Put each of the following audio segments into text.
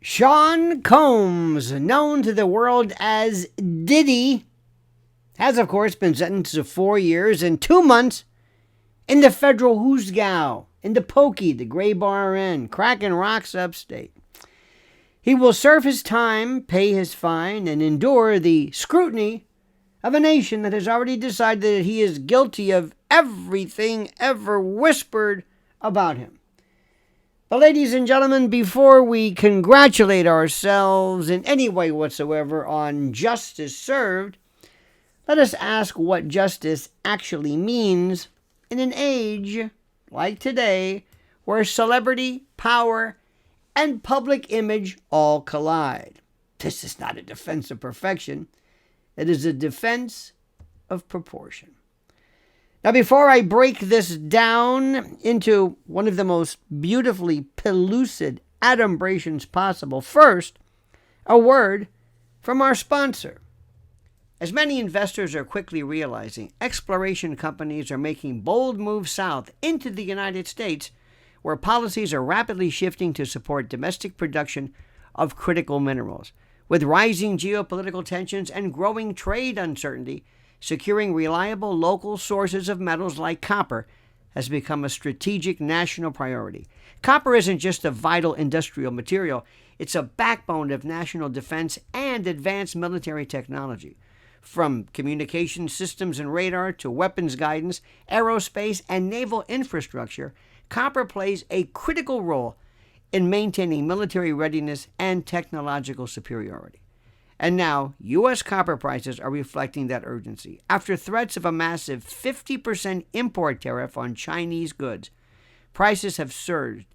Sean Combs, known to the world as Diddy, has of course been sentenced to 4 years and 2 months in the federal Hoosgow, in the Pokey, the Gray Bar Inn, cracking rocks upstate. He will serve his time, pay his fine, and endure the scrutiny of a nation that has already decided that he is guilty of everything ever whispered about him. But ladies and gentlemen, before we congratulate ourselves in any way whatsoever on justice served, let us ask what justice actually means in an age like today where celebrity, power, and public image all collide. This is not a defense of perfection. It is a defense of proportion. Now, before I break this down into one of the most beautifully pellucid adumbrations possible, first, a word from our sponsor. As many investors are quickly realizing, exploration companies are making bold moves south into the United States, where policies are rapidly shifting to support domestic production of critical minerals. With rising geopolitical tensions and growing trade uncertainty, securing reliable local sources of metals like copper has become a strategic national priority. Copper isn't just a vital industrial material, it's a backbone of national defense and advanced military technology. From communication systems and radar to weapons guidance, aerospace, and naval infrastructure, copper plays a critical role in maintaining military readiness and technological superiority. And now, U.S. copper prices are reflecting that urgency. After threats of a massive 50% import tariff on Chinese goods, prices have surged,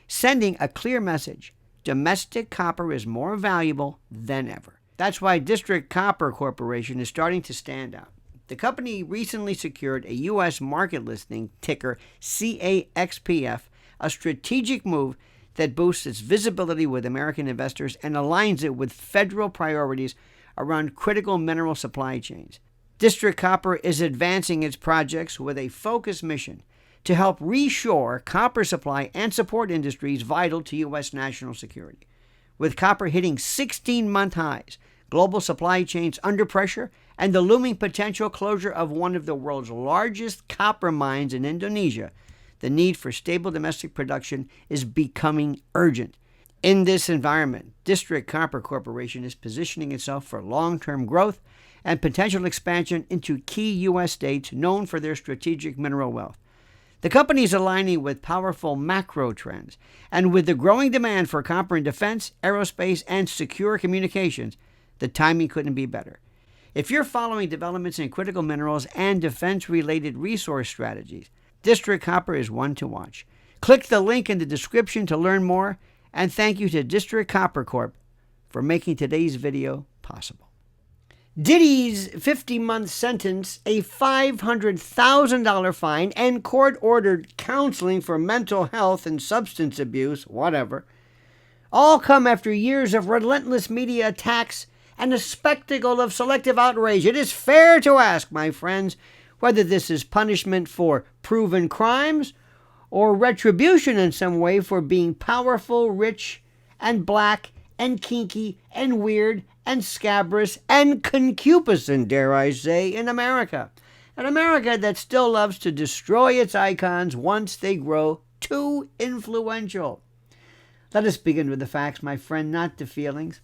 sending a clear message: domestic copper is more valuable than ever. That's why District Copper Corporation is starting to stand out. The company recently secured a U.S. market listing, ticker CAXPF, a strategic move that boosts its visibility with American investors and aligns it with federal priorities around critical mineral supply chains. District Copper is advancing its projects with a focused mission to help reshore copper supply and support industries vital to U.S. national security. With copper hitting 16-month highs, global supply chains under pressure, and the looming potential closure of one of the world's largest copper mines in Indonesia, the need for stable domestic production is becoming urgent. In this environment, District Copper Corporation is positioning itself for long-term growth and potential expansion into key U.S. states known for their strategic mineral wealth. The company is aligning with powerful macro trends, and with the growing demand for copper in defense, aerospace, and secure communications, the timing couldn't be better. If you're following developments in critical minerals and defense-related resource strategies, District Copper is one to watch. Click the link in the description to learn more, and thank you to District Copper Corp for making today's video possible. Diddy's 50-month sentence, a $500,000 fine, and court-ordered counseling for mental health and substance abuse, whatever, all come after years of relentless media attacks and a spectacle of selective outrage. It is fair to ask, my friends, whether this is punishment for proven crimes or retribution in some way for being powerful, rich, and black, and kinky, and weird, and scabrous, and concupiscent, dare I say, in America. An America that still loves to destroy its icons once they grow too influential. Let us begin with the facts, my friend, not the feelings.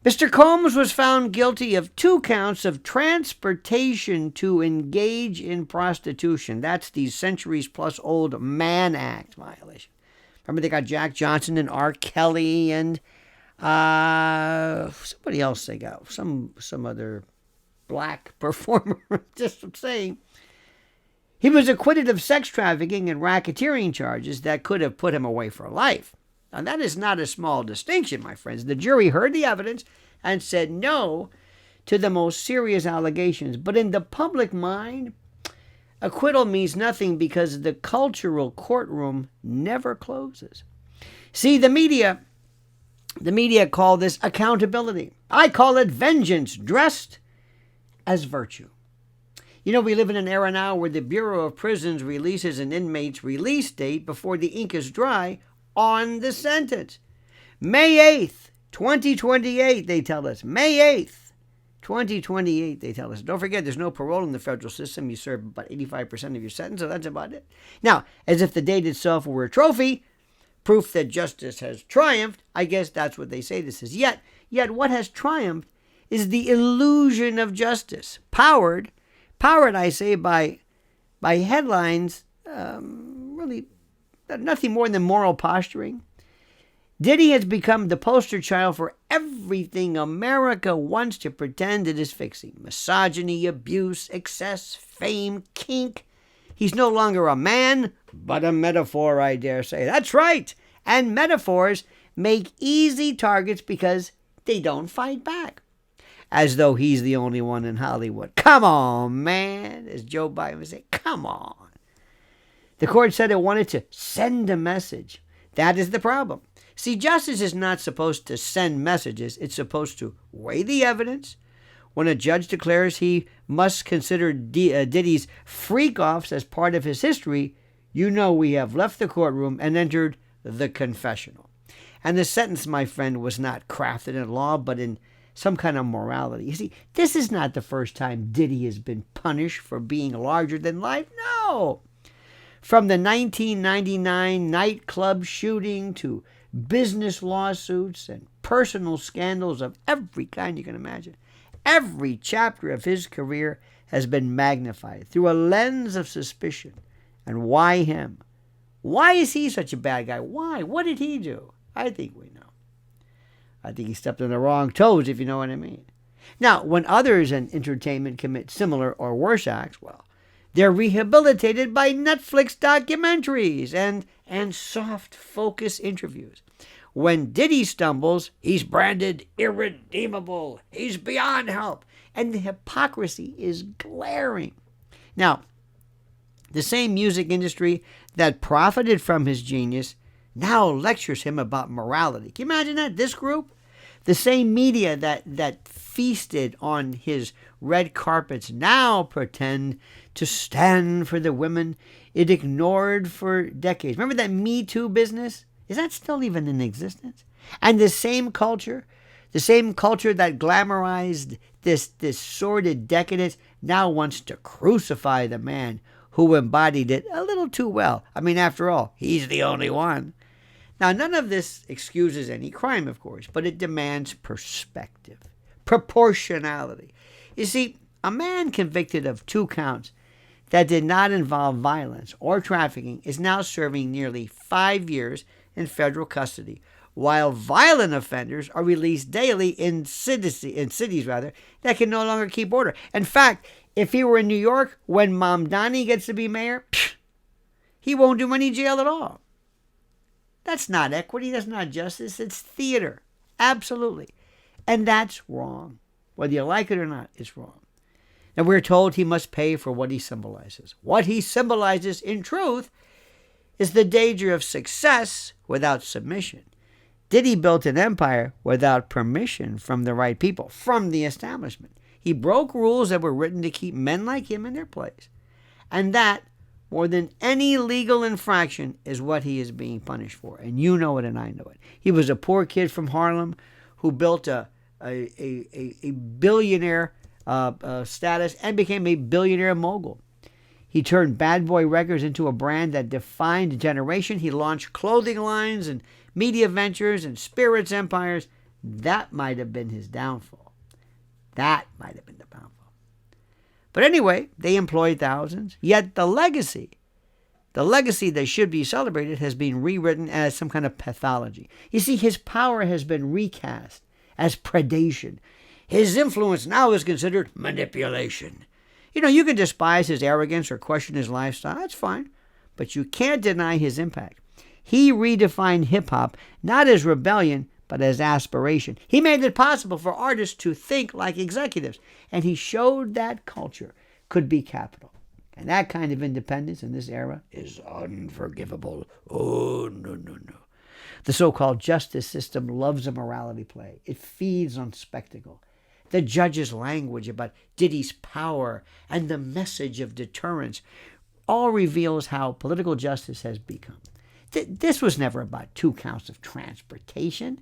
Mr. Combs was found guilty of 2 counts of transportation to engage in prostitution. That's the centuries-plus-old Mann Act violation. Remember, they got Jack Johnson and R. Kelly and somebody else they got. Some other black performer. Just saying. He was acquitted of sex trafficking and racketeering charges that could have put him away for life. Now, that is not a small distinction, my friends. The jury heard the evidence and said no to the most serious allegations. But in the public mind, acquittal means nothing because the cultural courtroom never closes. See, the media call this accountability. I call it vengeance dressed as virtue. You know, we live in an era now where the Bureau of Prisons releases an inmate's release date before the ink is dry on the sentence. May 8th, 2028, they tell us. May 8th, 2028, they tell us. Don't forget, there's no parole in the federal system. You serve about 85% of your sentence, so that's about it. Now, as if the date itself were a trophy, proof that justice has triumphed, I guess that's what they say this is. Yet what has triumphed is the illusion of justice, powered, I say, by headlines, really nothing more than moral posturing. Diddy has become the poster child for everything America wants to pretend it is fixing. Misogyny, abuse, excess, fame, kink. He's no longer a man, but a metaphor, I dare say. That's right. And metaphors make easy targets because they don't fight back. As though he's the only one in Hollywood. Come on, man. As Joe Biden would say, come on. The court said it wanted to send a message. That is the problem. See, justice is not supposed to send messages. It's supposed to weigh the evidence. When a judge declares he must consider Diddy's freak-offs as part of his history, you know we have left the courtroom and entered the confessional. And the sentence, my friend, was not crafted in law, but in some kind of morality. You see, this is not the first time Diddy has been punished for being larger than life. No! From the 1999 nightclub shooting to business lawsuits and personal scandals of every kind you can imagine. Every chapter of his career has been magnified through a lens of suspicion. And why him? Why is he such a bad guy? Why? What did he do? I think we know. I think he stepped on the wrong toes, if you know what I mean. Now, when others in entertainment commit similar or worse acts, well, they're rehabilitated by Netflix documentaries and soft focus interviews. When Diddy stumbles, he's branded irredeemable. He's beyond help. And the hypocrisy is glaring. Now, the same music industry that profited from his genius now lectures him about morality. Can you imagine that? This group? The same media that feasted on his red carpets now pretend to stand for the women it ignored for decades. Remember that Me Too business? Is that still even in existence? And the same culture that glamorized this sordid decadence, now wants to crucify the man who embodied it a little too well. I mean, after all, he's the only one. Now, none of this excuses any crime, of course, but it demands perspective, proportionality. You see, a man convicted of 2 counts that did not involve violence or trafficking is now serving nearly 5 years in federal custody, while violent offenders are released daily in cities that can no longer keep order. In fact, if he were in New York when Mamdani gets to be mayor, he won't do any jail at all. That's not equity. That's not justice. It's theater. Absolutely. And that's wrong. Whether you like it or not, it's wrong. And we're told he must pay for what he symbolizes. What he symbolizes, in truth, is the danger of success without submission. Diddy built an empire without permission from the right people, from the establishment. He broke rules that were written to keep men like him in their place. And that, more than any legal infraction, is what he is being punished for. And you know it and I know it. He was a poor kid from Harlem who built a billionaire status and became a billionaire mogul. He turned Bad Boy Records into a brand that defined a generation. He launched clothing lines and media ventures and spirits empires. That might have been his downfall. That might have been the downfall. But anyway, they employed thousands. Yet the legacy that should be celebrated has been rewritten as some kind of pathology. You see, his power has been recast as predation. His influence now is considered manipulation. You know, you can despise his arrogance or question his lifestyle. That's fine. But you can't deny his impact. He redefined hip-hop not as rebellion, but as aspiration. He made it possible for artists to think like executives. And he showed that culture could be capital. And that kind of independence in this era is unforgivable. Oh, no, no, no. The so-called justice system loves a morality play. It feeds on spectacle. The judge's language about Diddy's power and the message of deterrence all reveals how political justice has become. This was never about 2 counts of transportation.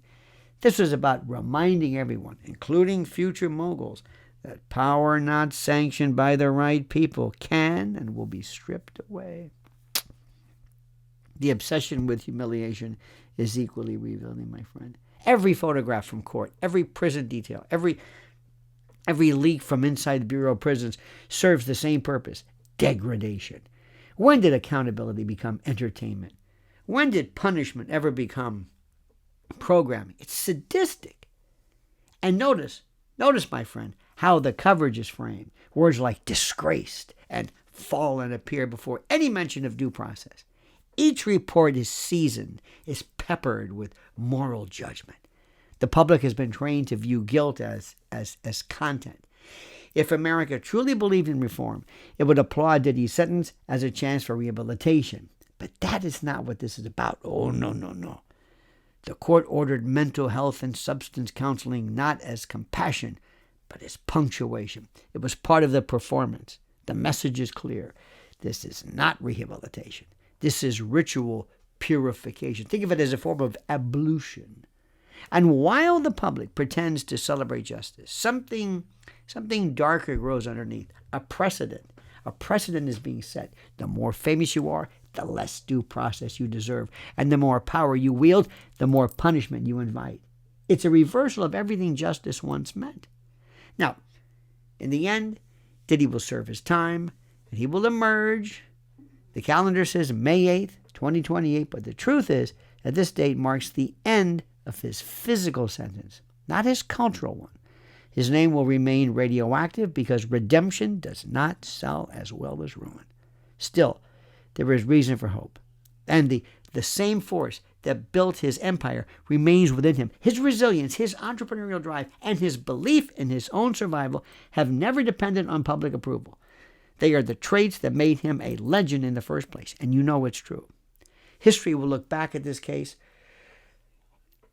This was about reminding everyone, including future moguls, that power not sanctioned by the right people can and will be stripped away. The obsession with humiliation is equally revealing, my friend. Every photograph from court, every prison detail, every leak from inside the Bureau of Prisons serves the same purpose: degradation. When did accountability become entertainment? When did punishment ever become programming? It's sadistic. And notice, my friend, how the coverage is framed. Words like disgraced and fallen appear before any mention of due process. Each report is seasoned, is peppered with moral judgment. The public has been trained to view guilt as content. If America truly believed in reform, it would applaud Diddy's sentence as a chance for rehabilitation. But that is not what this is about. Oh, no. The court ordered mental health and substance counseling not as compassion, but as punctuation. It was part of the performance. The message is clear. This is not rehabilitation. This is ritual purification. Think of it as a form of ablution. And while the public pretends to celebrate justice, something darker grows underneath. A precedent. A precedent is being set. The more famous you are, the less due process you deserve. And the more power you wield, the more punishment you invite. It's a reversal of everything justice once meant. Now, in the end, Diddy will serve his time, and he will emerge. The calendar says May 8th, 2028, but the truth is that this date marks the end of his physical sentence, not his cultural one. His name will remain radioactive because redemption does not sell as well as ruin. Still, there is reason for hope. And the same force that built his empire remains within him. His resilience, his entrepreneurial drive, and his belief in his own survival have never depended on public approval. They are the traits that made him a legend in the first place, and you know it's true. History will look back at this case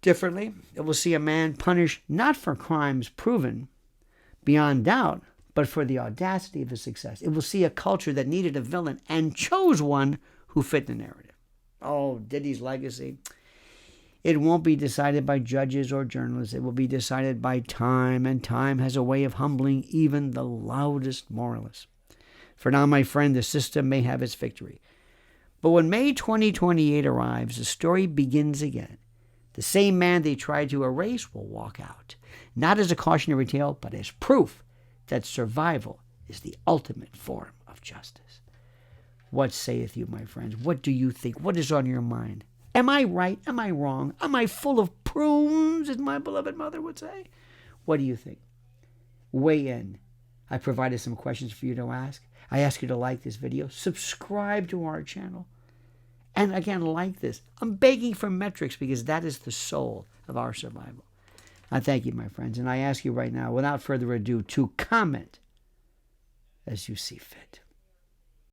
differently. It will see a man punished not for crimes proven beyond doubt, but for the audacity of his success. It will see a culture that needed a villain and chose one who fit the narrative. Oh, Diddy's legacy. It won't be decided by judges or journalists. It will be decided by time, and time has a way of humbling even the loudest moralists. For now, my friend, the system may have its victory. But when May 2028 arrives, the story begins again. The same man they tried to erase will walk out, not as a cautionary tale, but as proof that survival is the ultimate form of justice. What saith you, my friends? What do you think? What is on your mind? Am I right? Am I wrong? Am I full of prunes, as my beloved mother would say? What do you think? Weigh in. I provided some questions for you to ask. I ask you to like this video, subscribe to our channel, and again, like this. I'm begging for metrics because that is the soul of our survival. I thank you, my friends, and I ask you right now, without further ado, to comment as you see fit.